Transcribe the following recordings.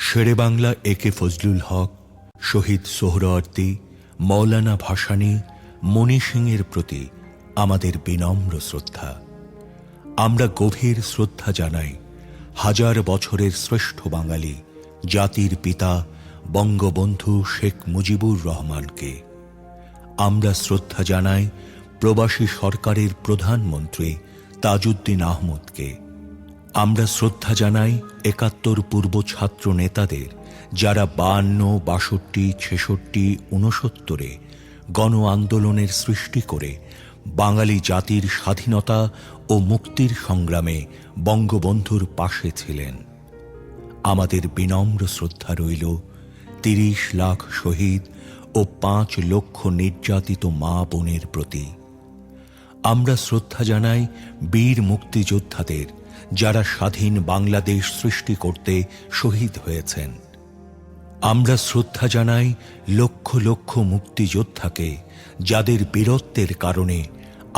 শেরে বাংলা একে ফজলুল হক, শহীদ সোহরাওয়ার্দী, মৌলানা ভাসানী, মণি সিংয়ের প্রতি আমাদের বিনম্র শ্রদ্ধা। আমরা গভীর শ্রদ্ধা জানাই হাজার বছরের শ্রেষ্ঠ বাঙালি জাতির পিতা বঙ্গবন্ধু শেখ মুজিবুর রহমানকে। আমরা শ্রদ্ধা জানাই প্রবাসী সরকারের প্রধানমন্ত্রী তাজউদ্দিন আহমদকে। আমরা শ্রদ্ধা জানাই ৭১ পূর্ব ছাত্র নেতাদের, যারা ৫২, ৬২, ৬৬, ৬৯ গণ আন্দোলনের সৃষ্টি করে বাঙালি জাতির স্বাধীনতা ও মুক্তির সংগ্রামে বঙ্গবন্ধুর পাশে ছিলেন। আমাদের বিনম্র শ্রদ্ধা রইল ৩০ লাখ শহীদ ও ৫ লক্ষ নির্যাতিত মা বোনের প্রতি। আমরা শ্রদ্ধা জানাই বীর মুক্তিযোদ্ধাদের, যারা স্বাধীন বাংলাদেশ সৃষ্টি করতে শহীদ হয়েছেন। আমরা শ্রদ্ধা জানাই লক্ষ লক্ষ মুক্তিযোদ্ধাকে, যাদের বীরত্বের কারণে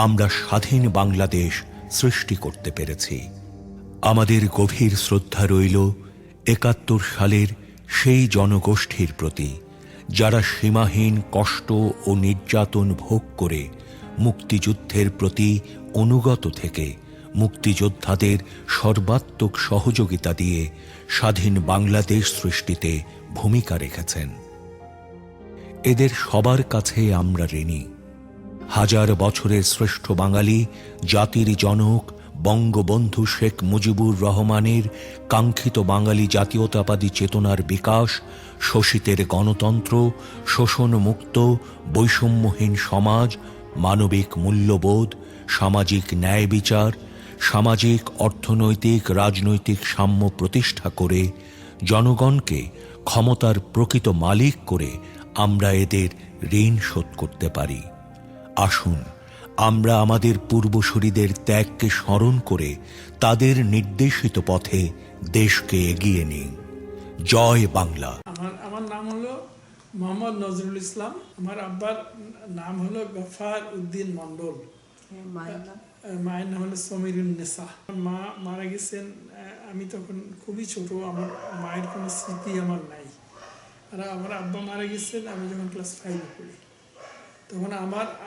আমরা স্বাধীন বাংলাদেশ সৃষ্টি করতে পেরেছি। আমাদের গভীর শ্রদ্ধা রইল ৭১ সালের সেই জনগোষ্ঠীর প্রতি, যারা সীমাহীন কষ্ট ও নির্যাতন ভোগ করে মুক্তিযুদ্ধের প্রতি অনুগত থেকে মুক্তিযোদ্ধাদের সর্বাত্মক সহযোগিতা দিয়ে স্বাধীন বাংলাদেশ সৃষ্টিতে ভূমিকা রেখেছেন। এদের সবার কাছে আমরা ঋণী। হাজার বছরের শ্রেষ্ঠ বাঙালি জাতির জনক বঙ্গবন্ধু শেখ মুজিবুর রহমানের কাঙ্ক্ষিত বাঙালি জাতীয়তাবাদী চেতনার বিকাশ, শোষিতের গণতন্ত্র, শোষণমুক্ত বৈষম্যহীন সমাজ, মানবিক মূল্যবোধ, সামাজিক ন্যায় বিচার, সামাজিক অর্থনৈতিক রাজনৈতিক সাম্য প্রতিষ্ঠা করে জনগণকে ক্ষমতার প্রকৃত মালিক করে আমরা এদের ঋণ শোধ করতে পারি। আসুন আমরা আমাদের পূর্বসূরিদের ত্যাগকে স্মরণ করে তাদের নির্দেশিত পথে দেশকে এগিয়ে নিই। জয় বাংলা। আমার নাম হলো মোহাম্মদ নজরুল ইসলাম। আমার আব্বার নাম হলো গফার উদ্দিন মন্ডল। মায়ের নাম হলো সমীরুন্নেসা। মা মারা গেছেন, আমি তখন খুবই ছোট, আমার মায়ের কোনো স্মৃতি আমার নাই। আর আমার আব্বা মারা গেছেন আমি যখন ক্লাস 5-এ পড়ি। তখন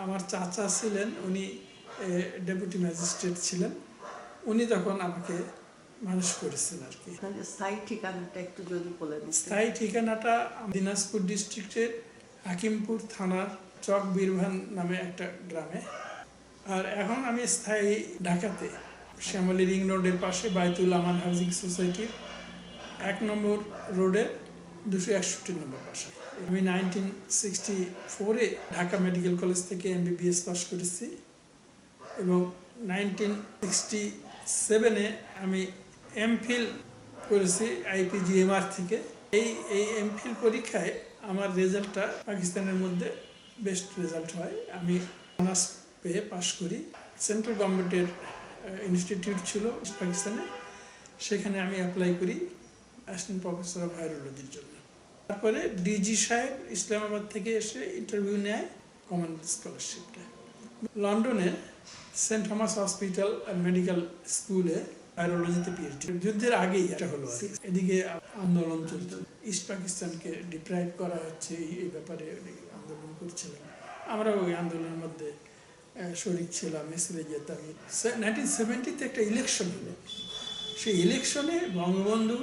আমার চাচা ছিলেন, উনি ডেপুটি ম্যাজিস্ট্রেট ছিলেন। উনি তখন আমাকে মানুষ করেছেন আর কি। স্থায়ী ঠিকানাটা একটু যদি বলেন। স্থায়ী ঠিকানাটা দিনাজপুর ডিস্ট্রিক্টের হাকিমপুর থানার চক বীরভান নামে একটা গ্রামে। আর এখন আমি স্থায়ী ঢাকাতে, শ্যামলী রিং রোডের পাশে বাইতুল আমান হাউজিং সোসাইটির ১ নম্বর রোডের ২৬১ নম্বর বাসা। আমি 1964-এ ঢাকা মেডিকেল কলেজ থেকে MBBS পাস করেছি এবং 1967-এ আমি MPhil করেছি IPGMR থেকে। এই MPhil পরীক্ষায় আমার রেজাল্টটা পাকিস্তানের মধ্যে বেস্ট রেজাল্ট হয়। আমি অনার্স পেয়ে পাশ করি। সেন্ট্রাল গভর্নমেন্টের ইনস্টিটিউট ছিল পাকিস্তানে, সেখানে আমি অ্যাপ্লাই করি অ্যাসিস্ট্যান্ট প্রফেসর অফ ভাইরোলজির জন্য। তারপরে ডিজি সাহেব ইসলামাবাদ থেকে এসে ইন্টারভিউ নেয় কমন স্কলারশিপটা। লন্ডনে সেন্ট থমাস হসপিটাল মেডিকেল স্কুলে ভাইরোলজিতে PhD। যুদ্ধের আগেই এটা হলো। এদিকে আন্দোলন চলত, ইস্ট পাকিস্তানকে ডিপ্রাইভ করা হচ্ছে, এই ব্যাপারে আন্দোলন করছিলাম। আমরা ওই আন্দোলনের মধ্যে শরিক ছিলাম, মিছিলে যেতাম। 1970-তে একটা ইলেকশন হলো, সেই ইলেকশনে বঙ্গবন্ধু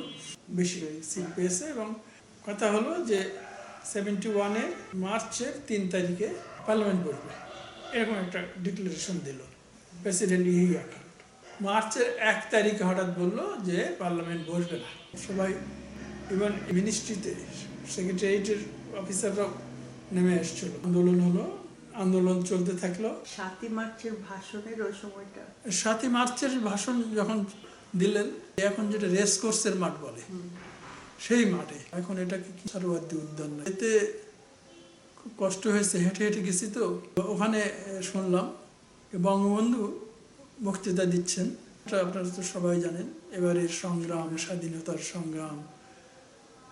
বেশি সিট পেয়েছে এবং কথা হলো যে 71-এ মার্চের 3 তারিখে পার্লামেন্ট বসবে, এরকম একটা ডিক্লারেশন দিল প্রেসিডেন্ট ইয়াহিয়া খান। মার্চের 1 তারিখে হঠাৎ বললো যে পার্লামেন্ট বসবে না। সবাই, ইভেন মিনিস্ট্রিতে সেক্রেটারিয়েটের অফিসাররাও নেমে এসেছিল। আন্দোলন হলো, আন্দোলন চলতে থাকলো। 7ই মার্চের ভাষণের ওই সময়টা, 7ই মার্চের ভাষণ যখন দিলেন, এখন যেটা রেস কোর্সের মাঠ বলে সেই মাঠে, এখন এটাকে সোহরাওয়ার্দী উদ্যান, এতে খুব কষ্ট হয়েছে, হেঁটে হেঁটে গেছি তো। ওখানে শুনলাম বঙ্গবন্ধু বক্তৃতা দিচ্ছেন। আপনারা তো সবাই জানেন এবারের সংগ্রাম, স্বাধীনতার সংগ্রাম,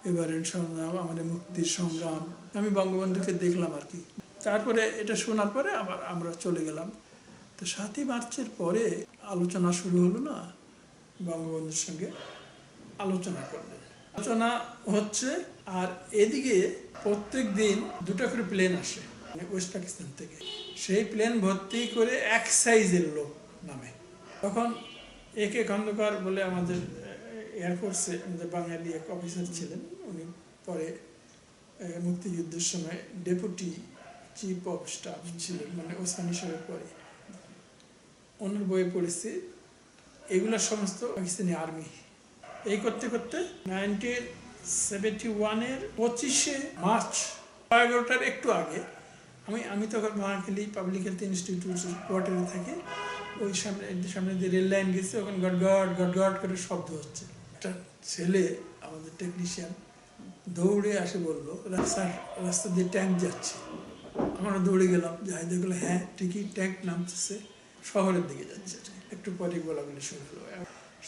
এবারের সংগ্রাম আমাদের মুক্তির সংগ্রাম। আমি বঙ্গবন্ধুকে দেখলাম আর কি। তারপরে এটা শোনার পরে আবার আমরা চলে গেলাম। তো 7ই মার্চের পরে আলোচনা শুরু হলো না, বঙ্গবন্ধুর সঙ্গে আলোচনা করলেন। আলোচনা হচ্ছে। আর এদিকে প্রত্যেক দিন 2টা করে প্লেন আসে মানে ওয়েস্ট পাকিস্তান থেকে। সেই প্লেন ভর্তি করে এক সাইজের লোক নামে। তখন একে খন্দকার বলে আমাদের এয়ারফোর্সে আমাদের বাঙালি এক অফিসার ছিলেন, উনি পরে মুক্তিযুদ্ধের সময় ডেপুটি চিফ অফ স্টাফ ছিলেন, মানে ওসমান হিসেবে পরে। ওনার বইয়ে পড়েছি এগুলো সমস্ত পাকিস্তানি আর্মি। এই করতে করতে 1971-এর 25শে মার্চ 11টার একটু আগে আমি তখন মহাখালী পাবলিক হেলথ ইনস্টিটিউট কোয়ার্টারে থাকি। ওই সামনে দিয়ে রেল লাইন গেছে, ওখানে গটগট করে শব্দ হচ্ছে। একটা ছেলে আমাদের টেকনিশিয়ান দৌড়ে আসে, বললো রাস্তা দিয়ে ট্যাঙ্ক যাচ্ছে। আমরা দৌড়ে গেলাম, যাই দেখলো হ্যাঁ ঠিকই ট্যাঙ্ক নামতেছে, শহরের দিকে যাচ্ছে। একটু পরে গোলাগুলি শুরু হলো।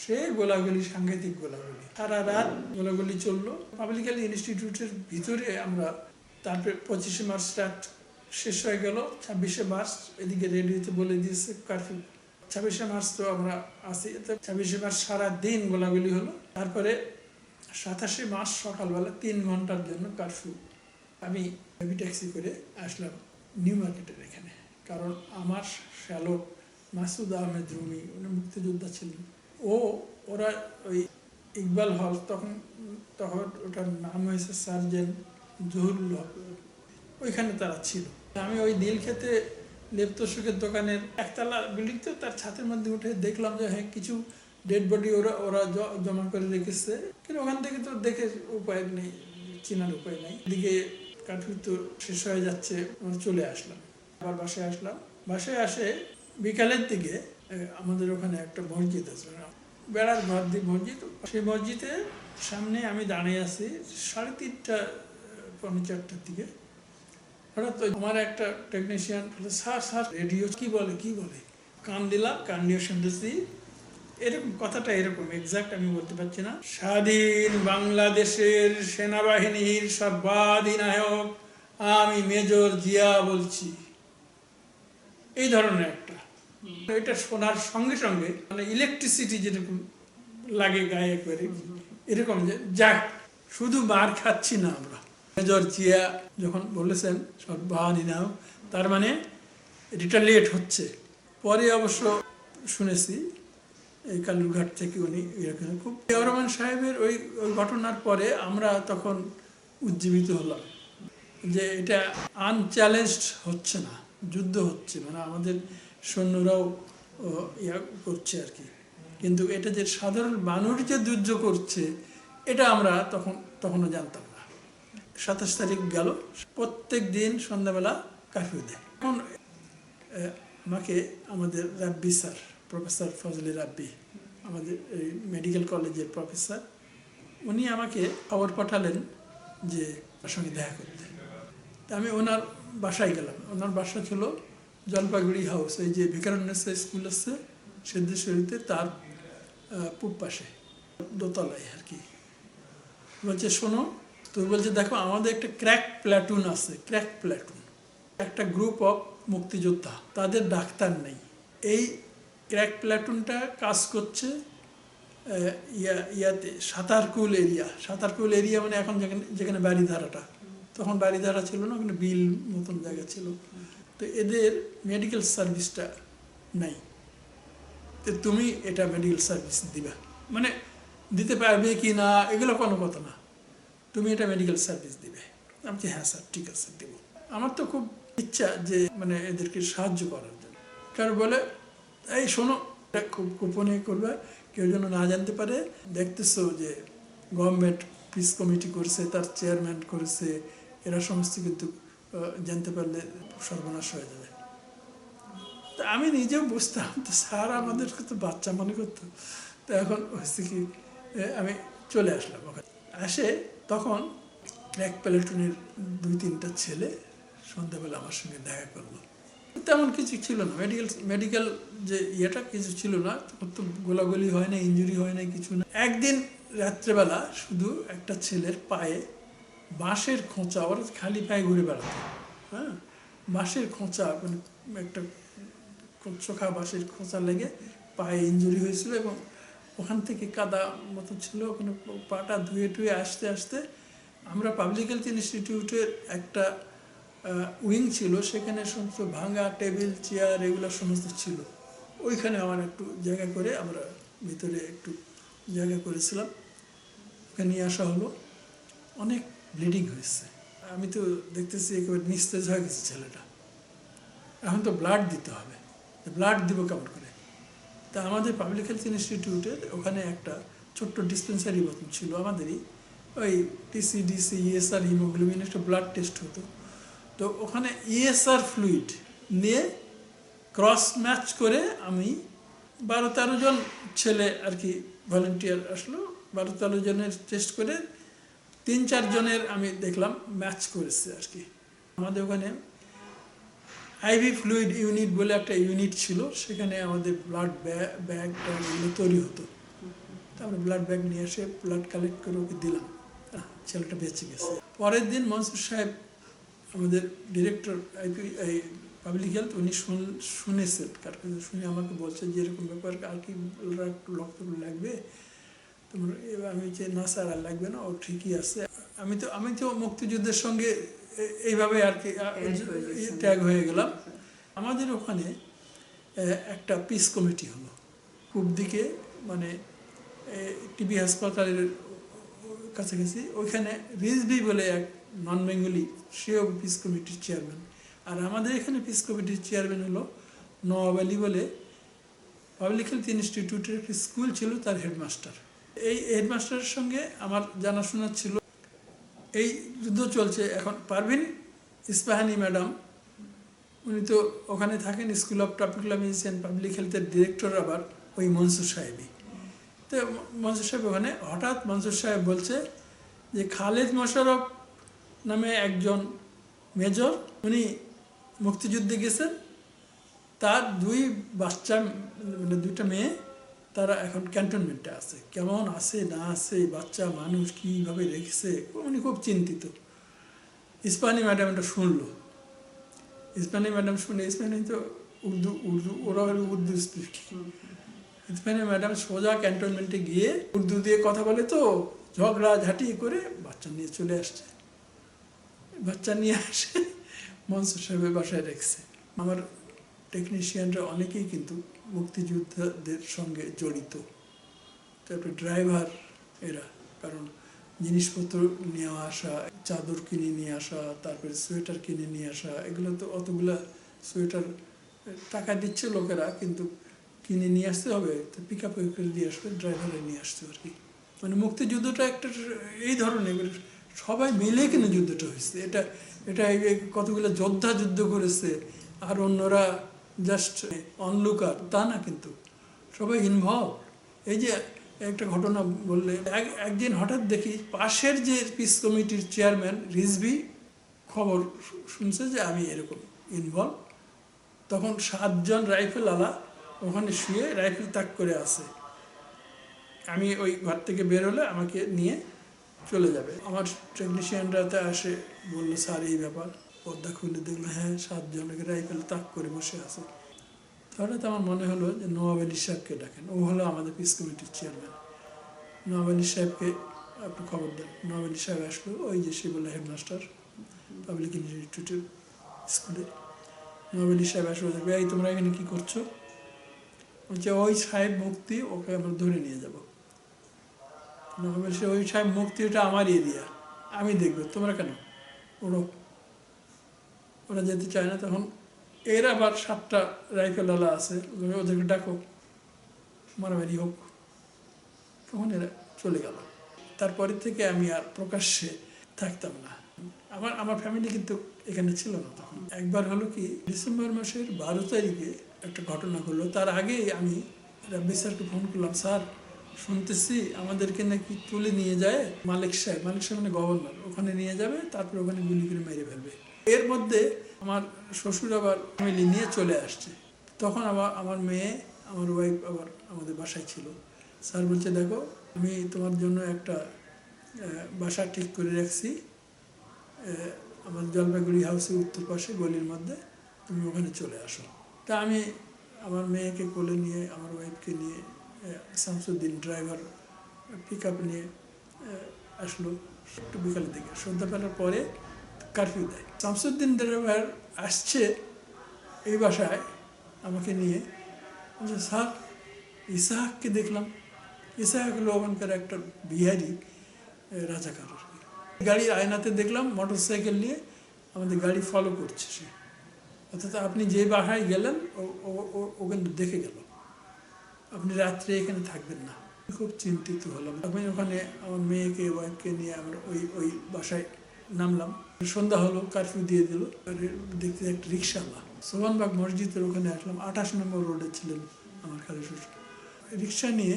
সে গোলাগুলি সাংঘাতিক গোলাগুলি, সারা রাত গোলাগুলি চললো পাবলিক হেলথ ইনস্টিটিউটের ভিতরে। আমরা তারপরে 25শে মার্চ স্টার্ট শেষ হয়ে গেল, 26শে মার্চ এদিকে রেডিওতে বলে দিয়েছে কারফিউ। 26শে মার্চ তো আমরা আসি, 26শে মার্চ সারা দিন গোলাগুলি হলো। তারপরে 27শে মার্চ সকালবেলা 3 ঘন্টার জন্য কারফিউ। আমি হেভি ট্যাক্সি করে আসলাম নিউ মার্কেটের এখানে, কারণ আমার শ্যালক মাসুদ আহমেদ রুমি, উনি মুক্তিযোদ্ধা ছিলেন। ওরা ওই ইকবাল হল, তখন ওটার নাম হয়েছে সার্জেন্ট জহুরুল হক, ওইখানে তারা ছিল। আমি ওই নীলক্ষেতে লেপ্তসুখের দোকানের একতলা বিল্ডিং, তো তার ছাদের মধ্যে উঠে দেখলাম যে হ্যাঁ কিছু ডেড বডি ওরা জমা করে রেখেছে, কিন্তু ওখান থেকে তো দেখে উপায় নেই, চেনার উপায় নেই। এদিকে কারফিউ তো শেষ হয়ে যাচ্ছে, আমরা চলে আসলাম। আবার বাসায় আসলাম। বাসায় আসে বিকালের দিকে আমাদের ওখানে একটা মসজিদ আছে, বেড়ার ঘর দিয়ে মসজিদ। সেই মসজিদের সামনে আমি দাঁড়িয়ে আছি 3:30 পৌনে 4টার দিকে। হঠাৎ আমার একটা টেকনিশিয়ান স্যার রেডিও কি বলে কান দিলাম, কান দিয়ে শুনতেছি এরকম কথাটা, এরকম এক্সাক্ট আমি বলতে পারছি না। স্বাধীন বাংলাদেশের সেনাবাহিনীর সর্বাধিনায়ক আমি মেজর জিয়া বলছি, এই ধরনের একটা। এটা শোনার সঙ্গে সঙ্গে মানে ইলেকট্রিসিটি যেরকম লাগে গায়ে করে, এরকম যে যাক শুধু মার খাচ্ছি না আমরা। মেজর জিয়া যখন বলেছেন সর্বাধিনায়ক, তার মানে রিটালিয়েট হচ্ছে। পরে অবশ্য শুনেছি এই কালুরঘাট থেকে উনি এরকম খুব রহমান সাহেবের ওই ঘটনার পরে আমরা তখন উজ্জীবিত হলাম যে এটা আনচ্যালেঞ্জড হচ্ছে না, যুদ্ধ হচ্ছে, মানে আমাদের সৈন্যরাও করছে আর কি। কিন্তু এটা যে সাধারণ মানুষ যে যুদ্ধ করছে এটা আমরা তখনও জানতাম না। 27 তারিখ গেল, প্রত্যেক দিন সন্ধ্যাবেলা কারফিউ দেয়। এখন আমাকে আমাদের রাব্বি স্যার, প্রফেসর ফজলে রাব্বি, আমাদের এই মেডিকেল কলেজের প্রফেসর, উনি আমাকে খবর পাঠালেন যে তার সঙ্গে দেখা করতে। তা আমি ওনার বাসায় গেলাম। ওনার বাসা ছিল জলপাইগুড়ি হাউস, এই যে ভিকারুন্নেসা স্কুল আছে সিদ্ধেশ্বরীতে, তার পূব পাশে দোতলায় আর কি। বলছে শোনো, তো বলছে দেখো আমাদের একটা ক্র্যাক প্ল্যাটুন আছে, ক্র্যাক প্ল্যাটুন একটা গ্রুপ অফ মুক্তিযোদ্ধা, তাদের ডাক্তার নেই। এই ক্র্যাক প্ল্যাটুনটা কাজ করছে ইয়াতে সাঁতারকুল এরিয়া মানে এখন যেখানে বাড়িধারাটা, তখন বাড়িধারা ছিল না, ওখানে বিল মতন জায়গা ছিল। তো এদের মেডিকেল সার্ভিসটা নাই, তো তুমি এটা মেডিকেল সার্ভিস দিবা, মানে দিতে পারবে কি না এগুলো কোনো কথা না, তুমি এটা মেডিকেল সার্ভিস দিবে। আমি বলছি হ্যাঁ স্যার ঠিক আছে দেবো। আমার তো খুব ইচ্ছা যে মানে এদেরকে সাহায্য করার জন্য। কারণ বলে এই শোনো, এটা খুব গোপনে করবে, কেউ যেন না জানতে পারে। দেখতেছো যে গভর্নমেন্ট পিস কমিটি করছে, তার চেয়ারম্যান করেছে, এরা সমস্ত কিন্তু জানতে পারলে সর্বনাশ হয়ে যাবে। তা আমি নিজেও বুঝতাম, তো স্যার আমাদেরকে তো বাচ্চা মনে করতো। তো এখন হচ্ছে কি আমি চলে আসলাম ওখানে। আসে তখন ক্র্যাক প্ল্যাটুনের 2-3টা ছেলে সন্ধ্যাবেলা আমার সঙ্গে দেখা করলো। তেমন কিছু ছিল না, মেডিকেল যে ইয়েটা কিছু ছিল না, তো গোলাগুলি হয় না, ইঞ্জুরি হয় না, কিছু না। একদিন রাত্রেবেলা শুধু একটা ছেলের পায়ে বাঁশের খোঁচা, ওরা খালি পায়ে ঘুরে বেড়াতো, হ্যাঁ, বাঁশের খোঁচা, মানে একটা চোখা বাঁশের খোঁচা লেগে পায়ে ইঞ্জুরি হয়েছিল এবং ওখান থেকে কাদা মতো ছিল, ওখানে পাটা ধুয়ে টুয়ে আসতে আসতে আমরা পাবলিক হেলথ ইনস্টিটিউটের একটা উইং ছিল, সেখানে সমস্ত ভাঙা টেবিল চেয়ার এগুলো সমস্ত ছিল। ওইখানে আমার একটু জায়গা করে আমরা ভিতরে একটু জায়গা করেছিলাম, ওখানে নিয়ে আসা হলো। অনেক ব্লিডিং হয়েছে, আমি তো দেখতেছি একেবারে নিস্তেজ হয়ে গেছে ছেলেটা। এখন তো ব্লাড দিতে হবে, ব্লাড দিব কেমন করে? তা আমাদের পাবলিক হেলথ ইনস্টিটিউটের ওখানে একটা ছোট্ট ডিসপেন্সারি মতন ছিল আমাদেরই, ওই টিসিডিসি ইএসআর হিমোগ্লোবিন একটা ব্লাড টেস্ট হতো। তো ওখানে ইএসআর ফ্লুইড নিয়ে ক্রস ম্যাচ করে আমি 12-13 জন ছেলে আর কি ভলেন্টিয়ার আসলো, 12-13 জনের টেস্ট করে 3-4 জনের আমি দেখলাম ম্যাচ করেছে আর কি। আমাদের ওখানে আইভি ফ্লুইড ইউনিট বলে একটা ইউনিট ছিল, সেখানে আমাদের ব্লাড ব্যাগ এগুলো তৈরি হতো। তারপরে ব্লাড ব্যাগ নিয়ে এসে ব্লাড কালেক্ট করে ওকে দিলাম, ছেলেটা বেঁচে গেছে। পরের দিন মনসুর সাহেব আমাদের ডিরেক্টর এই পাবলিক হেলথ, উনি শুনেছেন, কার কাছে শুনে আমাকে বলছে যে এরকম ব্যাপার, আর কি একটু রক্ত লাগবে তোমার? আমি যে না স্যার আর লাগবে না, ও ঠিকই আছে। আমি তো মুক্তিযুদ্ধের সঙ্গে এইভাবে আর কি ট্যাগ হয়ে গেলাম। আমাদের ওখানে একটা পিস কমিটি হলো পূব দিকে, মানে টিবি হাসপাতালের কাছাকাছি। ওইখানে রিজভি বলে এক নন বেঙ্গলি, সেও পিস কমিটির চেয়ারম্যান। আর আমাদের এখানে পিস কমিটির চেয়ারম্যান হলো নওয়াব আলী বলে, পাবলিক হেলথ ইনস্টিটিউটের একটি স্কুল ছিল, তার হেডমাস্টার। এই হেডমাস্টারের সঙ্গে আমার জানাশোনা ছিল। এই যুদ্ধ চলছে এখন, পারভিন ইস্পাহানি ম্যাডাম, উনি তো ওখানে থাকেন, school of tropical medicine public হেলথের ডিরেক্টর আবার ওই মনসুর সাহেবই। তো মনসুর সাহেব ওখানে, হঠাৎ মনসুর সাহেব বলছে যে খালেদ মোশাররফ নামে একজন মেজর, উনি মুক্তিযুদ্ধে গেছেন, তার 2 বাচ্চা, মানে 2টা মেয়ে, তারা এখন ক্যান্টনমেন্টে আছে। কেমন আছে না আছে, বাচ্চা মানুষ কীভাবে রেখেছে, উনি খুব চিন্তিত। ইস্পাহানি ম্যাডাম এটা শুনলো। ইস্পাহানি ম্যাডাম শুনে, ইস্পাহানি তো উর্দু ওরা উর্দু স্পিকিং। ইস্পাহানি ম্যাডাম সোজা ক্যান্টনমেন্টে গিয়ে উর্দু দিয়ে কথা বলে, তো ঝগড়া ঝাঁটি করে বাচ্চা নিয়ে চলে আসছে। বাচ্চা নিয়ে আসে মনসুর সাহেবের বাসায় রেখেছে। আমার টেকনিশিয়ানরা অনেকেই কিন্তু মুক্তিযোদ্ধাদের সঙ্গে জড়িত। তারপরে ড্রাইভার এরা, কারণ জিনিসপত্র নিয়ে আসা, চাদর কিনে নিয়ে আসা, তারপরে সোয়েটার কিনে নিয়ে আসা, এগুলো তো অতগুলা সোয়েটার টাকা দিচ্ছে লোকেরা, কিন্তু কিনে নিয়ে আসতে হবে, তো পিক আপ করে দিয়ে আসবে, ড্রাইভারে নিয়ে আসতে আর কি। মানে মুক্তিযুদ্ধটা একটা এই ধরনের, সবাই মিলে কিনে যুদ্ধটা হয়েছে। এটা কতগুলো যোদ্ধা যুদ্ধ করেছে, আর অন্যরা জাস্ট অনলুকার, তা না, কিন্তু সবাই ইনভলভ। এই যে একটা ঘটনা বললে, একদিন হঠাৎ দেখি পাশের যে পিস কমিটির চেয়ারম্যান রিজভি খবর শুনছে যে আমি এরকম ইনভলভ। তখন 7 জন রাইফেল আলা ওখানে শুয়ে রাইফেল তাক করে আছে। আমি ওই ঘর থেকে বের হলে আমাকে নিয়ে চলে যাবে। আমার টেকনিশিয়ানরাতে আসে, বললো স্যার এই ব্যাপার। পর্দা খুলে দেখলো, হ্যাঁ 7 জনকে রাইফেল তাক করে বসে আছে। তাহলে তো আমার মনে হলো যে নওয়াব আলী সাহেবকে ডাকেন, ও হলো আমাদের পিস কমিটির চেয়ারম্যান। নওয়াব আলী সাহেবকে আপনি খবর দেন। নওয়াব আলী সাহেব আসলো, ওই যে সে বললো হেডমাস্টার পাবলিক ইনস্টিটিউটের স্কুলে। নওয়াব আলী সাহেব আসলো, দেখবে এই তোমরা এখানে কী করছো? বলছে ওই সাহেব মুক্তি, ওকে আমরা ধরে নিয়ে যাবো। নওয়াব আলী সাহেব, ওই সাহেব মুক্তি, ওটা আমার এরিয়া, আমি দেখবো, তোমরা কেন? ওরা যেতে চায় না। তখন এর আবার 7টা রাইফেলওয়ালা আছে, ওদেরকে ডাকো, মারামারি হোক। তখন এরা চলে গেল। তারপরে থেকে আমি আর প্রকাশ্যে থাকতাম না। আমার ফ্যামিলি কিন্তু এখানে ছিল না তখন। একবার হলো কি, ডিসেম্বর মাসের 12 তারিখে একটা ঘটনা হলো। তার আগেই আমি রাব্বি স্যারকে ফোন করলাম, স্যার শুনতেছি আমাদেরকে নাকি তুলে নিয়ে যায় মালিক সাহেব মানে গভর্নর, ওখানে নিয়ে যাবে, তারপরে ওখানে গুলি করে মেরে ফেলবে। এর মধ্যে আমার শ্বশুর আবার ফ্যামিলি নিয়ে চলে আসছে। তখন আমার মেয়ে, আমার ওয়াইফ আবার আমাদের বাসায় ছিল। স্যার বলছে, দেখো আমি তোমার জন্য একটা বাসা ঠিক করে রাখছি, আমার জলপাইগুড়ি হাউসের উত্তর পাশে গলির মধ্যে, তুমি ওখানে চলে আসো। তা আমি আমার মেয়েকে কোলে নিয়ে, আমার ওয়াইফকে নিয়ে শামসুদ্দিন ড্রাইভার পিক আপ নিয়ে আসলো একটু বিকালের দিকে, সন্ধ্যাবেলার পরে কারফিউ দেয়। শামসুদ্দিন ড্রাইভার আসছে এই বাসায় আমাকে নিয়ে, বলছে স্যার ইসাহাককে দেখলাম। ইসাহাক হলো ওখানকার একটা বিহারি রাজাকার আর কি। গাড়ির আয়নাতে দেখলাম মোটর সাইকেল নিয়ে আমাদের গাড়ি ফলো করছে সে, অর্থাৎ আপনি যে বাসায় গেলেন ও কিন্তু দেখে গেল, আপনি রাত্রে এখানে থাকবেন না। খুব চিন্তিত হলাম। আমি ওখানে আমার মেয়েকে ওয়াইফকে নিয়ে আমরা ওই বাসায় নামলাম। সন্ধ্যা হলো, কারফিউ দিয়ে দিল। দেখতে একটা রিক্সাওয়ালা সোহানবাগ মসজিদের ওখানে আসলাম। 28 নম্বর রোডে ছিলেন আমার খালি শ্বশুর। রিক্সা নিয়ে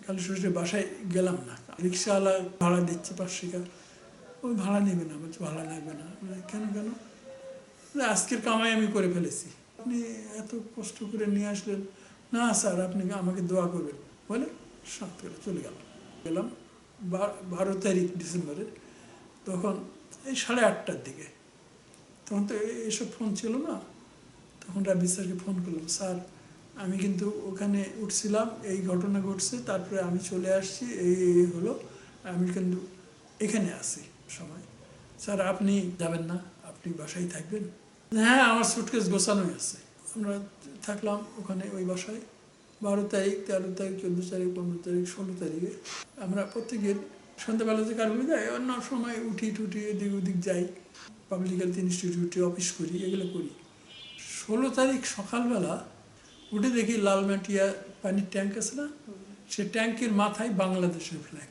খালি শ্বশুরের বাসায় গেলাম না। রিক্সাওয়ালা ভাড়া দিচ্ছে 500 টাকা। ওই ভাড়া নেবে না, বলছে ভাড়া লাগবে না। কেন কেন? আজকের কামাই আমি করে ফেলেছি, আপনি এত কষ্ট করে নিয়ে আসলেন। না স্যার, আপনি আমাকে দোয়া করবেন বলে সাত করে চলে গেলাম 12 তারিখ ডিসেম্বরের। তখন এই 8:30টার দিকে, তখন তো এইসব ফোন ছিল না। তখন রাব্বি স্যারকে ফোন করলাম, স্যার আমি কিন্তু ওখানে উঠছিলাম, এই ঘটনা ঘটছে, তারপরে আমি চলে আসছি, এই হলো, আমি কিন্তু এখানে আসি সময়। স্যার আপনি যাবেন না, আপনি বাসায় থাকবেন? হ্যাঁ, আমার সুটকেস গোছানোই আছে। আমরা থাকলাম ওখানে ওই বাসায় 12 তারিখ, 13 তারিখ, 14 তারিখ, 15 তারিখ, 16 তারিখে। আমরা প্রত্যেকের সন্ধ্যাবেলাতে কারফিউ দেয়, অন্য সময় উঠি টুটি এদিক ওদিক যাই, পাবলিক হেলথ ইনস্টিটিউটে অফিস করি, এগুলো করি। 16 তারিখ সকালবেলা উঠে দেখি লালমাটিয়া পানির ট্যাঙ্ক আছে না, সে ট্যাঙ্কের মাথায় বাংলাদেশের ফ্ল্যাগ।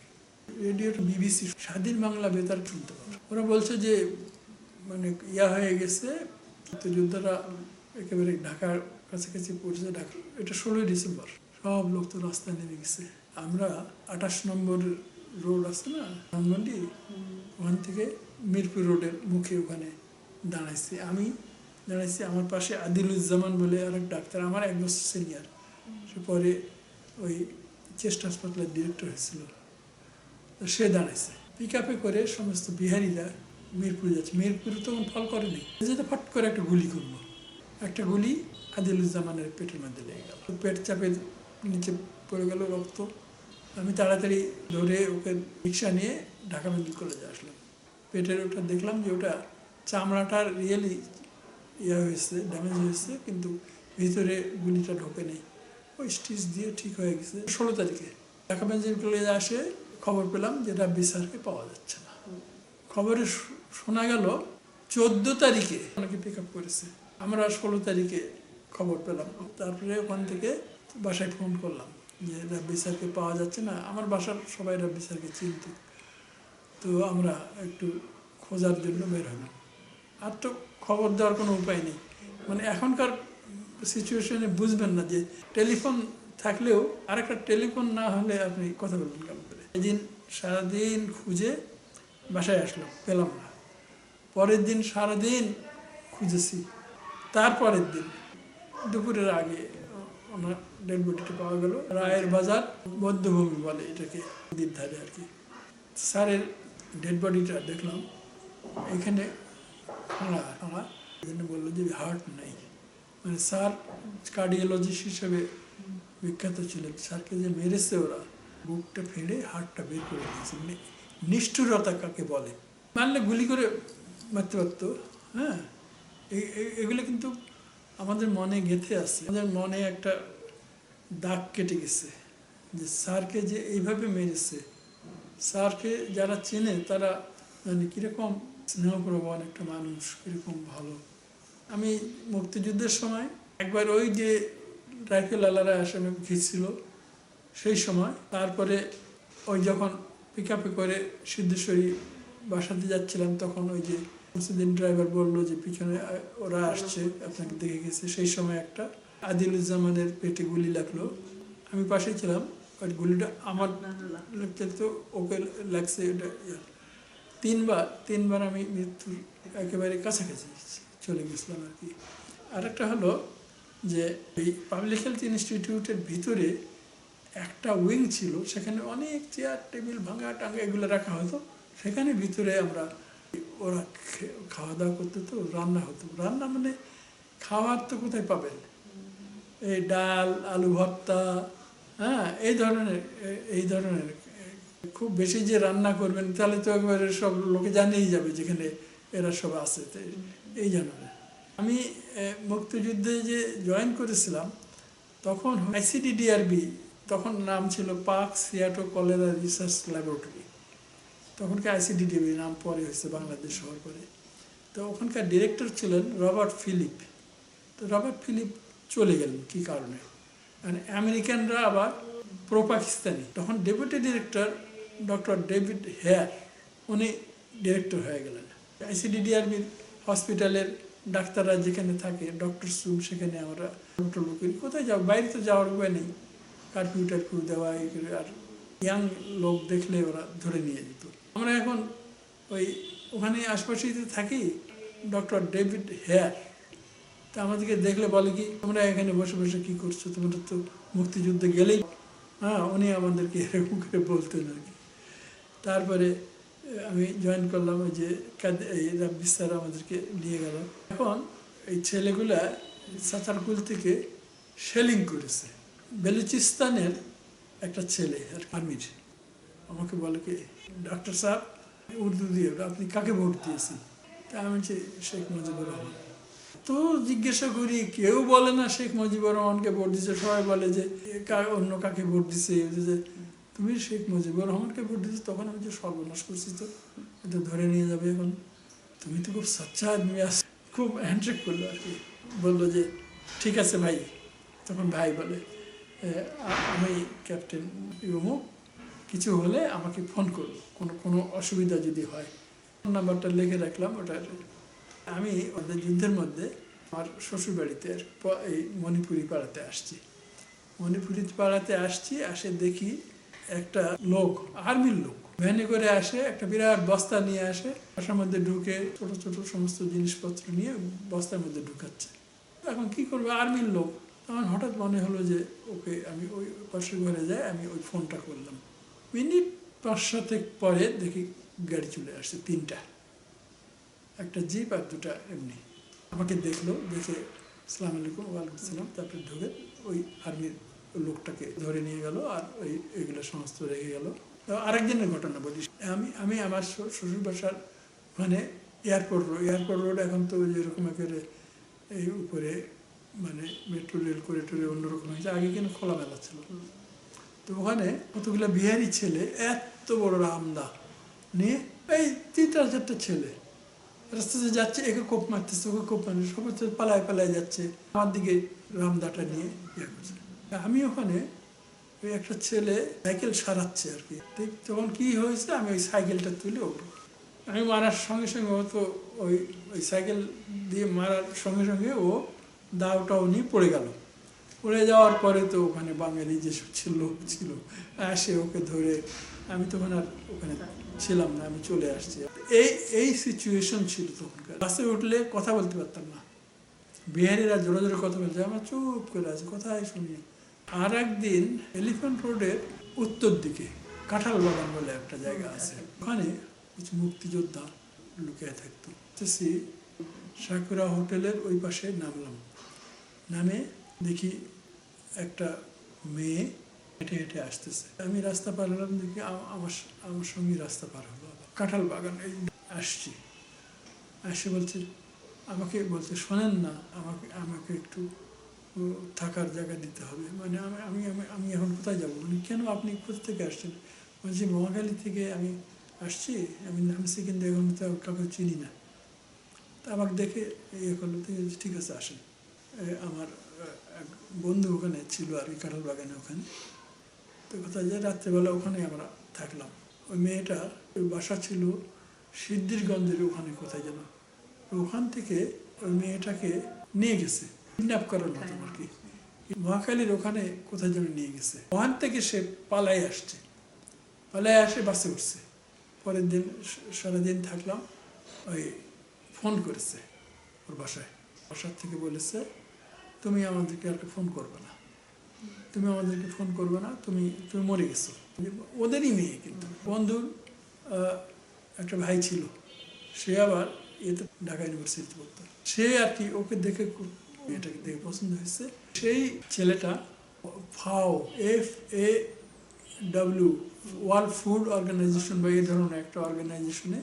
রেডিও BBC স্বাধীন বাংলা বেতার শুনতে পারে। ওরা বলছে যে মানে হয়ে গেছে, যোদ্ধারা একেবারে ঢাকার কাছাকাছি পড়ছে। ঢাকা, এটা 16 ডিসেম্বর। সব লোক তো রাস্তায় নেমে গেছে। আমরা 28 নম্বর রোড আছে না ধানমন্ডি, ওখান থেকে মিরপুর রোডের মুখে ওখানে দাঁড়াইছি। আমি দাঁড়াইছি, আমার পাশে আদিলুজ্জামান বলে আরেক ডাক্তার, আমার 1 বছর সিনিয়র। সে পরে ওই চেস্ট হাসপাতালের ডিরেক্টর হয়েছিল, তো সে দাঁড়াইছে। পিক আপে করে সমস্ত বিহারিরা মিরপুরে যাচ্ছে। মিরপুরে তখন ফল করেনি, যেটা ফট করে একটা গুলি করলো। একটা গুলি আদিলুজ্জামানের পেটের মধ্যে লেগে গেল, পেট চাপে নিচে পড়ে গেল রক্ত। আমি তাড়াতাড়ি ধরে ওকে রিক্সা নিয়ে ঢাকা মেডিকেল কলেজে আসলাম। পেটের ওটা দেখলাম যে ওটা চামড়াটার রিয়েলি হয়েছে, ড্যামেজ হয়েছে, কিন্তু ভিতরে গুলিটা ঢোকে নেই। ওই স্টিচ দিয়ে ঠিক হয়ে গেছে। 16 তারিখে ঢাকা মেডিকেল কলেজে আসে খবর পেলাম যে রাব্বি স্যারকে পাওয়া যাচ্ছে না। খবরে শোনা গেল 14 তারিখে ওনাকে পিক আপ করেছে। আমরা 16 তারিখে খবর পেলাম। তারপরে ওখান থেকে বাসায় ফোন করলাম যে রাব্বি স্যারকে পাওয়া যাচ্ছে না। আমার বাসার সবাই রাব্বি স্যারকে চিনত, তো আমরা একটু খোঁজার জন্য বের হলাম। আর তো খবর দেওয়ার কোনো উপায় নেই। মানে এখনকার সিচুয়েশনে বুঝবেন না যে টেলিফোন থাকলেও আরেকটা টেলিফোন না হলে আপনি কথা বলবেন কেমন করে। এদিন সারাদিন খুঁজে বাসায় আসলাম, পেলাম না। পরের দিন সারাদিন খুঁজেছি। তারপরের দিন দুপুরের আগে ওনার ডেড বডিটা পাওয়া গেল। রায়ের বাজার বদ্ধভূমি বলে এটাকে, নদীর ধারে আর কি। স্যারের ডেড বডিটা দেখলাম এখানে খাড়া খাড়া, এখানে বললো যে হার্ট নাই। মানে স্যার কার্ডিওলজিস্ট হিসেবে বিখ্যাত ছিলেন। স্যারকে যে মেরেছে ওরা, বুকটা ফেড়ে হার্টটা বের করে দিয়েছে। মানে নিষ্ঠুরতা কাকে বলে, মানলে গুলি করে মারতে পারতো। হ্যাঁ, এগুলো কিন্তু আমাদের মনে গেঁথে আছে, আমাদের মনে একটা দাগ কেটে গেছে যে স্যারকে যে এইভাবে মেরেছে। স্যারকে যারা চেনে তারা মানে কীরকম স্নেহপ্রবণ একটা মানুষ, কীরকম ভালো। আমি মুক্তিযুদ্ধের সময় একবার ওই যে রাইফেল আলারা আসামে ঘিরছিল সেই সময়, তারপরে ওই যখন পিক আপে করে সিদ্ধেশ্বরী বাসাতে যাচ্ছিলাম, তখন ওই যে শামসুদ্দিন ড্রাইভার বললো যে পিছনে ওরা আসছে, আপনাকে দেখে গেছে। সেই সময় একটা আদিলুজ্জামানের পেটে গুলি লাগলো, আমি পাশে ছিলাম। ওই গুলিটা আমার লাগছে, তো ওকে লাগছে। ওটা তিনবার আমি মৃত্যুর একেবারে কাছাকাছি চলে গেছিলাম আর কি। আরেকটা হলো যে এই পাবলিক হেলথ ইনস্টিটিউটের ভিতরে একটা উইং ছিল, সেখানে অনেক চেয়ার টেবিল ভাঙা টাঙ্গা এগুলো রাখা হতো। সেখানে ভিতরে আমরা ওরা খাওয়া দাওয়া করতে, তো রান্না হতো। রান্না মানে খাওয়ার তো কোথায় পাবেন, এই ডাল, আলু ভর্তা, হ্যাঁ, এই ধরনের খুব বেশি যে রান্না করবেন তাহলে তো একবারে সব লোকে জানিয়ে যাবে যেখানে এরা সব আছে, তো এই ধরনের। আমি মুক্তিযুদ্ধে যে জয়েন করেছিলাম তখন আইসিডিডিআরবি, তখন নাম ছিল পাক সিয়াটো কলেরা রিসার্চ ল্যাবরেটরি, তখনকার আইসিডিডিআরবি নাম পরে হয়েছে বাংলাদেশ হওয়ার পরে। তো ওখানকার ডিরেক্টর ছিলেন রবার্ট ফিলিপ। তো রবার্ট ফিলিপ চলে গেলেন কী কারণে, মানে আমেরিকানরা আবার প্রো পাকিস্তানি। তখন deputy director doctor David Hare, উনি ডিরেক্টর হয়ে গেলেন। আইসিডিডিআরবির হসপিটালের ডাক্তাররা যেখানে থাকে, ডক্টর রুম, সেখানে আমরা ডক্টর করি। কোথায় যাও, বাইরে তো যাওয়ার উপায় নেই, কারফিউ টারফিউ দেওয়া, আর ইয়াং লোক দেখলে ওরা ধরে নিয়ে যেত। আমরা এখন ওখানে আশপাশেই তো থাকি। ডক্টর ডেভিড হেয়ার তা আমাদেরকে দেখলে বলে কি, তোমরা এখানে বসে বসে কী করছো, তোমরা তো মুক্তিযুদ্ধে গেলেই। হ্যাঁ, উনি আমাদেরকে এরকম করে বলতেন আর কি। তারপরে আমি জয়েন করলাম, ওই যে এই রাব্বি স্যার আমাদেরকে নিয়ে গেল। এখন এই ছেলেগুলা সাতারকুল থেকে শেলিং করেছে। বেলুচিস্তানের একটা ছেলে আর আর্মির আমাকে বলে কি, ডাক্তার সাহেব উর্দু দিয়ে আপনি কাকে ভোট দিয়েছেন? তা আমি বলছি শেখ মুজিবুর রহমান। তো জিজ্ঞাসা করি, কেউ বলে না শেখ মুজিবুর রহমানকে ভোট দিচ্ছে, সবাই বলে যে অন্য কাকে ভোট দিচ্ছে, যে তুমি শেখ মুজিবুর রহমানকে ভোট দিচ্ছ। তখন আমি যে সর্বনাশ করছি, তো এটা ধরে নিয়ে যাবে এখন, তুমি তো খুব সাচ্চা আদমি আস। খুব হ্যান্ডশেক করলো আর কি, বললো যে ঠিক আছে ভাই। তখন ভাই বলে আমি ক্যাপ্টেন অমুক, কিছু হলে আমাকে ফোন করো, কোনো অসুবিধা যদি হয়। ফোন নাম্বারটা লিখে রাখলাম। ওটা আমি ওদের যুদ্ধের মধ্যে আমার শ্বশুরবাড়িতে এই মণিপুরি পাড়াতে আসছি। মণিপুরি পাড়াতে আসে দেখি একটা লোক, আর্মির লোক, ভ্যানে করে আসে, একটা বিরাট বস্তা নিয়ে আসে, বাসার মধ্যে ঢুকে ছোট ছোট সমস্ত জিনিসপত্র নিয়ে বস্তার মধ্যে ঢুকাচ্ছে। এখন কি করবে, আর্মির লোক। তখন হঠাৎ মনে হলো যে ওকে আমি ওই পাশের ঘরে যাই, আমি ওই ফোনটা করলাম। মিনিট 5-7 পরে দেখি গাড়ি চলে আসছে, 3টা, একটা জিপ আর 2টা এমনি। আমাকে দেখলো, দেখে আসসালামু আলাইকুম, ওয়ালাইকুম সালাম, তারপরে ঢুকে ওই আর্মির লোকটাকে ধরে নিয়ে গেল, আর এগুলো সমস্ত রেখে গেল। আরেকদিনের ঘটনা বলি। আমি আমার শ্বশুর বাসার ওখানে এয়ারপোর্ট রোড এখন তো যেরকম একেবারে এই উপরে মানে মেট্রো রেল করে টোরে অন্যরকম হয়েছে, আগে কিন্তু খোলামেলা ছিল। তো ওখানে কতগুলো বিহারি ছেলে, এত বড় রামদা নিয়ে, এই 3-4টা ছেলে রাস্তাতে যাচ্ছে, একে কোপ মারতেছে, ওকে কোপ মারতেছে, সব পালায় যাচ্ছে, আমার দিকে রামদাটা নিয়ে ইয়ে করছে। আমি ওখানে ওই একটা ছেলে সাইকেল সারাচ্ছে আর কি। তখন কি হয়েছে, আমি ওই সাইকেলটা তুলে আমি মারার সঙ্গে সঙ্গে, ও তো ওই সাইকেল দিয়ে মারার সঙ্গে সঙ্গে ও দাওটাও নিয়ে পড়ে গেল। পড়ে যাওয়ার পরে তো ওখানে বাঙালি যেসব লোক ছিল আসে ওকে ধরে, আমি তখন আর ওখানে ছিলাম না, আমি চলে আসছি। এই সিচুয়েশন ছিল তখনকার। বাসে উঠলে কথা বলতে পারতাম না, বিহারিরা জোরে জোরে কথা বলছে, আমার চুপ করে আছে, কথাই শুনি। আর একদিন এলিফ্যান্ট রোডের উত্তর দিকে কাঁঠাল বাগান বলে একটা জায়গা আছে, ওখানে কিছু মুক্তিযোদ্ধা লুকিয়ে থাকতো। সাকুরা হোটেলের ওই পাশে নামলাম, নামে দেখি একটা মেয়ে হেঁটে হেঁটে আসতেছে। আমি রাস্তা পার হলাম, দেখি আমার সঙ্গে রাস্তা পার হলো, কাঁঠাল বাগান আসছি। আসে বলছে শোনেন না, আমাকে একটু থাকার জায়গা দিতে হবে। মানে আমি এখন কোথায় যাবো? মানে কেন, আপনি কোথা থেকে আসছেন? বলছি মহাখালী থেকে আমি আসছি, আমি নামছি, কিন্তু এখন তো কাউকে চিনি না। তা আমাকে দেখে ইয়ে করলো, ঠিক আছে আসেন। আমার এক বন্ধু ওখানে ছিল আর কি, কাঁঠাল বাগানে ওখানে। তো কোথায় যে রাত্রেবেলা ওখানে আমরা থাকলাম। ওই মেয়েটা, ওই বাসা ছিল সিদ্ধিরগঞ্জের ওখানে কোথায় যেন। ওখান থেকে ওই মেয়েটাকে নিয়ে গেছে, কিডন্যাপ করার মতো আর কি, মহাখালীর ওখানে কোথায় যেন নিয়ে গেছে। ওখান থেকে সে পালাই আসে বাসে উঠছে। পরের দিন সারাদিন থাকলাম। ওই ফোন করেছে ওর বাসার থেকে বলেছে, তুমি আমাদেরকে আর ফোন করবে না, তুমি মরে গেছো। ওদেরই মেয়ে, কিন্তু বন্ধুর একটা ভাই ছিল, সে আবার এতে ঢাকা ইউনিভার্সিটিতে পড়তো। সে আর কি ওকে দেখে, এটাকে দেখে পছন্দ হয়েছে। সেই ছেলেটা ফাও, FAW, ওয়ার্ল্ড ফুড অর্গানাইজেশন বা এই ধরনের একটা অর্গানাইজেশনে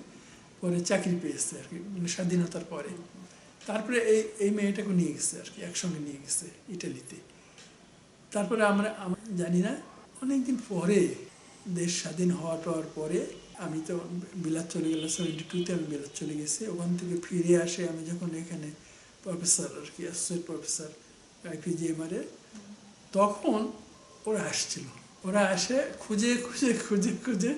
পরে চাকরি পেয়েছে আর কি, মানে স্বাধীনতার পরে। তারপরে এই মেয়েটাকে নিয়ে গেছে আর কি, একসঙ্গে নিয়ে গেছে ইটালিতে। তারপরে আমরা জানি না, অনেকদিন পরে দেশ স্বাধীন হওয়ার পরে আমি তো বিলাত চলে গেলাম, 72-তে আমি বিলাত চলে গেছি। ওখান থেকে ফিরে আসে আমি যখন এখানে প্রফেসর আর কি, অ্যাসোসিয়েট প্রফেসর IPGMR-এ, তখন ওরা আসছিল। ওরা আসে খুঁজে খুঁজে খুঁজে খুঁজে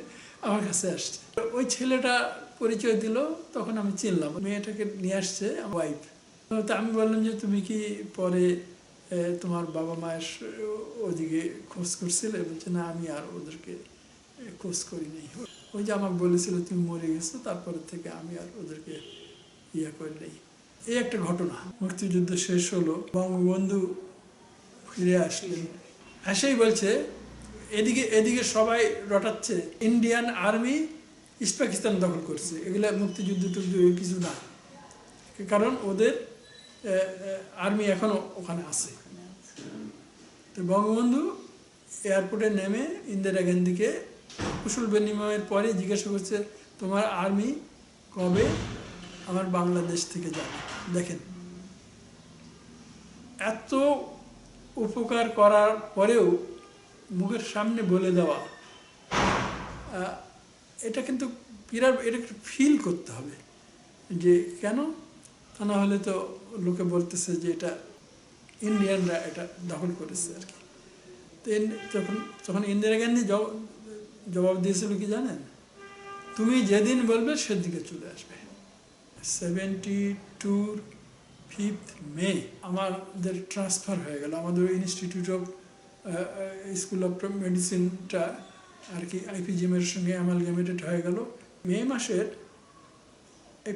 আমার কাছে আসছে। ওই ছেলেটা পরিচয় দিল, তখন আমি চিনলাম। মেয়েটাকে নিয়ে আসছে ওয়াইফ। তো আমি বললাম যে তুমি কি পরে তোমার বাবা মায়ের ওদিকে খোঁজ করছিলে? বলছে না, আমি আর ওদেরকে খোঁজ করি নাই। ওই যে আমাকে বলেছিল তুমি মরে গেছো, তারপরে থেকে আমি আর ওদেরকে করি নাই। এই একটা ঘটনা। মুক্তিযুদ্ধ শেষ হলো, বঙ্গবন্ধু ফিরে আসলেন। এসেই বলছে এদিকে সবাই রটাচ্ছে ইন্ডিয়ান আর্মি ইস্ট পাকিস্তান দখল করছে, এগুলা মুক্তিযুদ্ধ কিছু না, কারণ ওদের আর্মি এখনো ওখানে আছে। তো বঙ্গবন্ধু এয়ারপোর্টে নেমে ইন্দিরা গান্ধীকে কুশল বিনিময়ের পরে জিজ্ঞাসা করছে তোমার আর্মি কবে আমার বাংলাদেশ থেকে যাবে। দেখেন, এত উপকার করার পরেও মুখের সামনে বলে দেওয়া, এটা কিন্তু বিরাট, এটা ফিল করতে হবে যে কেন, তা না হলে তো লোকে বলতেছে যে এটা ইন্ডিয়ানরা এটা দখল করেছে আর কি। তো তখন ইন্দিরা গান্ধী জবাব দিয়েছিল কি জানেন? তুমি যেদিন বলবে সেদিকে চলে আসবে। 72 5th মে আমাদের ট্রান্সফার হয়ে গেল, আমাদের ইনস্টিটিউট অফ স্কুল অফ মেডিসিনটা আর কি IPGM-এর সঙ্গে অ্যামালগামেটেড হয়ে গেল। মে মাসের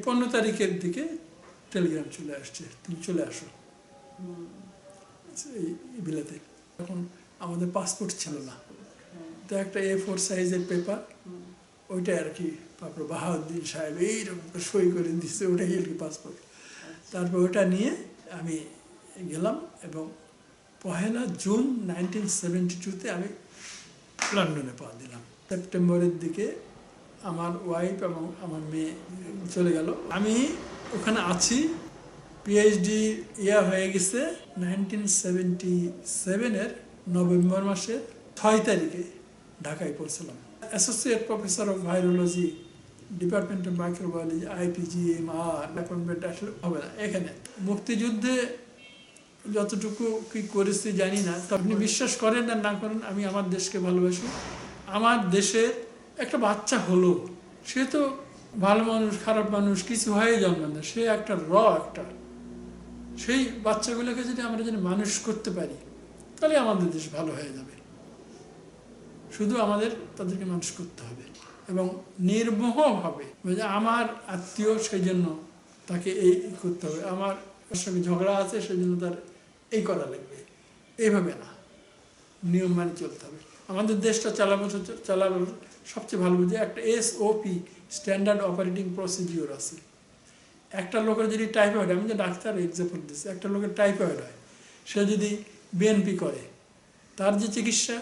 15 তারিখের দিকে টেলিগ্রাম চলে আসছে, তুমি চলে আসো এই বিলাতে। তখন আমাদের পাসপোর্ট ছিল না, তো একটা A4 সাইজের পেপার, ওইটা আর কি তারপর বাহাউদ্দিন সাহেব এইরকম সই করে দিচ্ছে, ওটাই আর কি পাসপোর্ট। তারপর ওটা নিয়ে আমি গেলাম এবং 1 জুন 1972-তে আমি লন্ডনে পা দিলাম। সেপ্টেম্বরের দিকে আমার ওয়াইফ এবং আমার মেয়ে চলে গেল। আমি ওখানে আছি, PhD হয়ে গেছে 1977-এর নভেম্বর মাসের 6 তারিখে ঢাকায় পৌঁছলাম। Associate professor of virology, department of microbiology, IPGMR appointment আসলে হবে না এখানে। মুক্তিযুদ্ধে যতটুকু কি করেছি জানি না, তো আপনি বিশ্বাস করেন আর না করেন, আমি আমার দেশকে ভালোবাসি। আমার দেশের একটা বাচ্চা হলো, সে তো ভালো মানুষ খারাপ মানুষ কিছু হয়ে জন্ম না, সে একটা একটা সেই বাচ্চাগুলোকে যদি আমরা মানুষ করতে পারি, তাহলে আমাদের দেশ ভালো হয়ে যাবে। শুধু আমাদের তাদেরকে মানুষ করতে হবে এবং নির্মোহভাবে, আমার আত্মীয় সেই জন্য তাকে এই করতে হবে, আমার সঙ্গে ঝগড়া আছে সেই জন্য তার এই করা লাগবে, এইভাবে না, নিয়ম মানে চলতে হবে। আমাদের দেশটা চালাবার সবচেয়ে ভালো বুঝে একটা SOP, স্ট্যান্ডার্ড অপারেটিং প্রসিডিওর আছে। একটা লোকের যদি টাইফয়েড, আমি যে ডাক্তার এক্সাম্পল দিচ্ছি, একটা লোকের টাইফয়েড হয়, সে যদি BNP করে তার যে চিকিৎসা,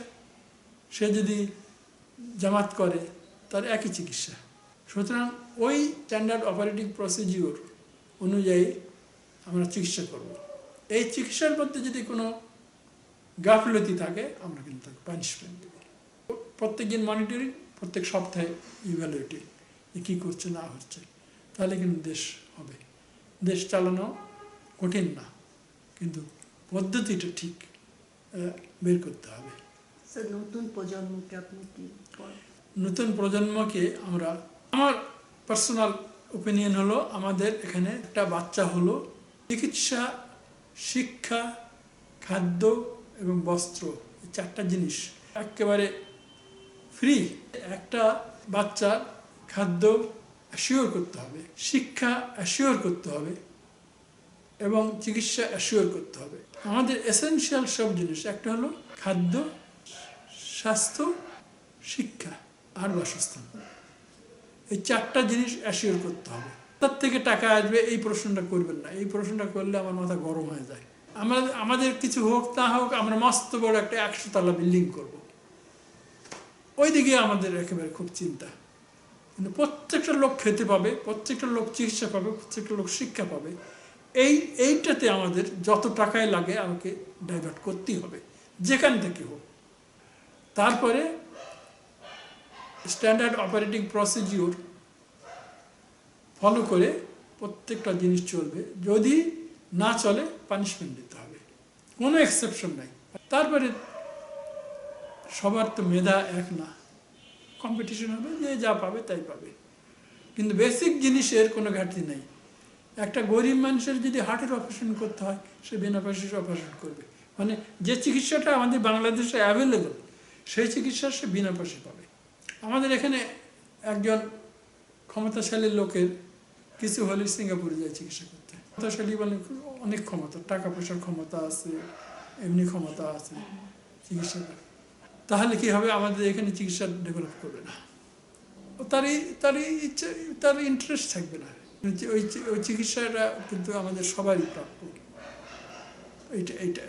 সে যদি জামাত করে তার একই চিকিৎসা। সুতরাং ওই স্ট্যান্ডার্ড অপারেটিং প্রসিডিওর অনুযায়ী আমরা চিকিৎসা করব। এই চিকিৎসার মধ্যে যদি কোনো গাফলতি থাকে আমরা কিন্তু তাকে পানিশমেন্ট দেব। প্রত্যেক দিন মনিটরিং, প্রত্যেক সপ্তাহে ইভ্যালুয়েটিং, কী করছে না হচ্ছে, তাহলে কিন্তু দেশ হবে। দেশ চালানো কঠিন না, কিন্তু পদ্ধতিটা ঠিক বের করতে হবে। স্যার, নতুন প্রজন্মকে আপনি কি বলেন? নতুন প্রজন্মকে আমার পার্সোনাল ওপিনিয়ন হলো, আমাদের এখানে একটা বাচ্চা হলো, চিকিৎসা, শিক্ষা, খাদ্য এবং বস্ত্র, এই 4টা জিনিস একেবারে ফ্রি। একটা বাচ্চার খাদ্য অ্যাসিওর করতে হবে, শিক্ষা অ্যাসিওর করতে হবে এবং চিকিৎসা অ্যাসিওর করতে হবে। আমাদের এসেনশিয়াল সব জিনিস, একটা হলো খাদ্য, স্বাস্থ্য, শিক্ষা আর বাসস্থান। এই 4টা জিনিস অ্যাসিওর করতে হবে। তার থেকে টাকা আসবে এই প্রশ্নটা করবেন না, এই প্রশ্নটা করলে আমার মাথা গরম হয়ে যায়। আমাদের কিছু হোক না হোক, আমরা মস্ত বড় একটা 100 তলা বিল্ডিং করব, ওই দিকে আমাদের একেবারে খুব চিন্তা। কিন্তু প্রত্যেকটা লোক খেতে পাবে, প্রত্যেকটা লোক চিকিৎসা পাবে, প্রত্যেকটা লোক শিক্ষা পাবে, এইটাতে আমাদের যত টাকায় লাগে আমাকে ডাইভার্ট করতেই হবে, যেখান থেকে হোক। তারপরে স্ট্যান্ডার্ড অপারেটিং প্রসিডিওর ফলো করে প্রত্যেকটা জিনিস চলবে। যদি না চলে পানিশমেন্ট দিতে হবে, কোনো এক্সেপশন নাই। তারপরে সবার তো মেধা এক না, কম্পিটিশন হবে, যে যা পাবে তাই পাবে। কিন্তু বেসিক জিনিসের কোনো ঘাটতি নেই। একটা গরিব মানুষের যদি হার্টের অপারেশন করতে হয়, সে বিনা পয়সায় অপারেশন করবে। মানে যে চিকিৎসাটা আমাদের বাংলাদেশে অ্যাভেলেবল, সেই চিকিৎসা সে বিনা পয়সায় পাবে। আমাদের এখানে একজন ক্ষমতাশালী লোকের কিছু হলে সিঙ্গাপুরে যায় চিকিৎসা করতে। ক্ষমতাশালী বলে অনেক ক্ষমতা, টাকা পয়সার ক্ষমতা আছে, এমনি ক্ষমতা আছে চিকিৎসা করে। তাহলে কি হবে, আমাদের এখানে চিকিৎসা ডেভেলপ করবে না, তার ইন্টারেস্ট থাকবে না। ওই চিকিৎসাটা কিন্তু আমাদের সবারই প্রাপ্য।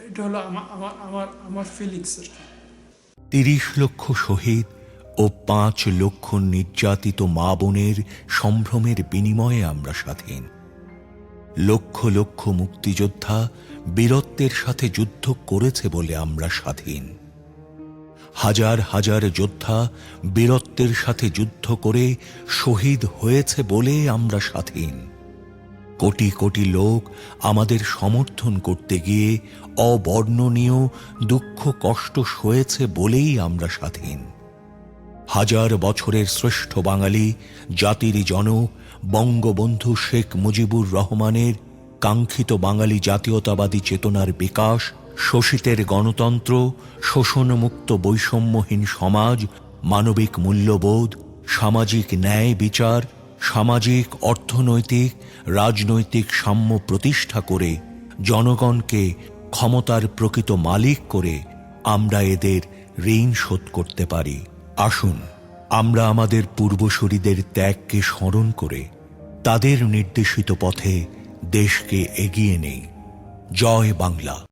এটা হলো আমার ফিলিংস আর কি। 30 লক্ষ শহীদ ও 5 লক্ষ নির্যাতিত মা বোনের সম্ভ্রমের বিনিময়ে আমরা স্বাধীন। লক্ষ লক্ষ মুক্তিযোদ্ধা বীরত্বের সাথে যুদ্ধ করেছে বলে আমরা স্বাধীন। হাজার হাজার যোদ্ধা বীরত্বের সাথে যুদ্ধ করে শহীদ হয়েছে বলে আমরা স্বাধীন। কোটি কোটি লোক আমাদের সমর্থন করতে গিয়ে অবর্ণনীয় দুঃখ কষ্ট সয়েছে বলেই আমরা স্বাধীন। হাজার বছরের শ্রেষ্ঠ বাঙালি জাতির জনক বঙ্গবন্ধু শেখ মুজিবুর রহমানের কাঙ্ক্ষিত বাঙালি জাতীয়তাবাদী চেতনার বিকাশ, শোষিতের গণতন্ত্র, শোষণমুক্ত বৈষম্যহীন সমাজ, মানবিক মূল্যবোধ, সামাজিক ন্যায় বিচার, সামাজিক অর্থনৈতিক রাজনৈতিক সাম্য প্রতিষ্ঠা করে জনগণকে ক্ষমতার প্রকৃত মালিক করে আমরা এদের ঋণ শোধ করতে পারি। আসুন আমরা আমাদের পূর্বসূরিদের ত্যাগকে স্মরণ করে তাদের নির্দেশিত পথে দেশকে এগিয়ে নেই। জয় বাংলা।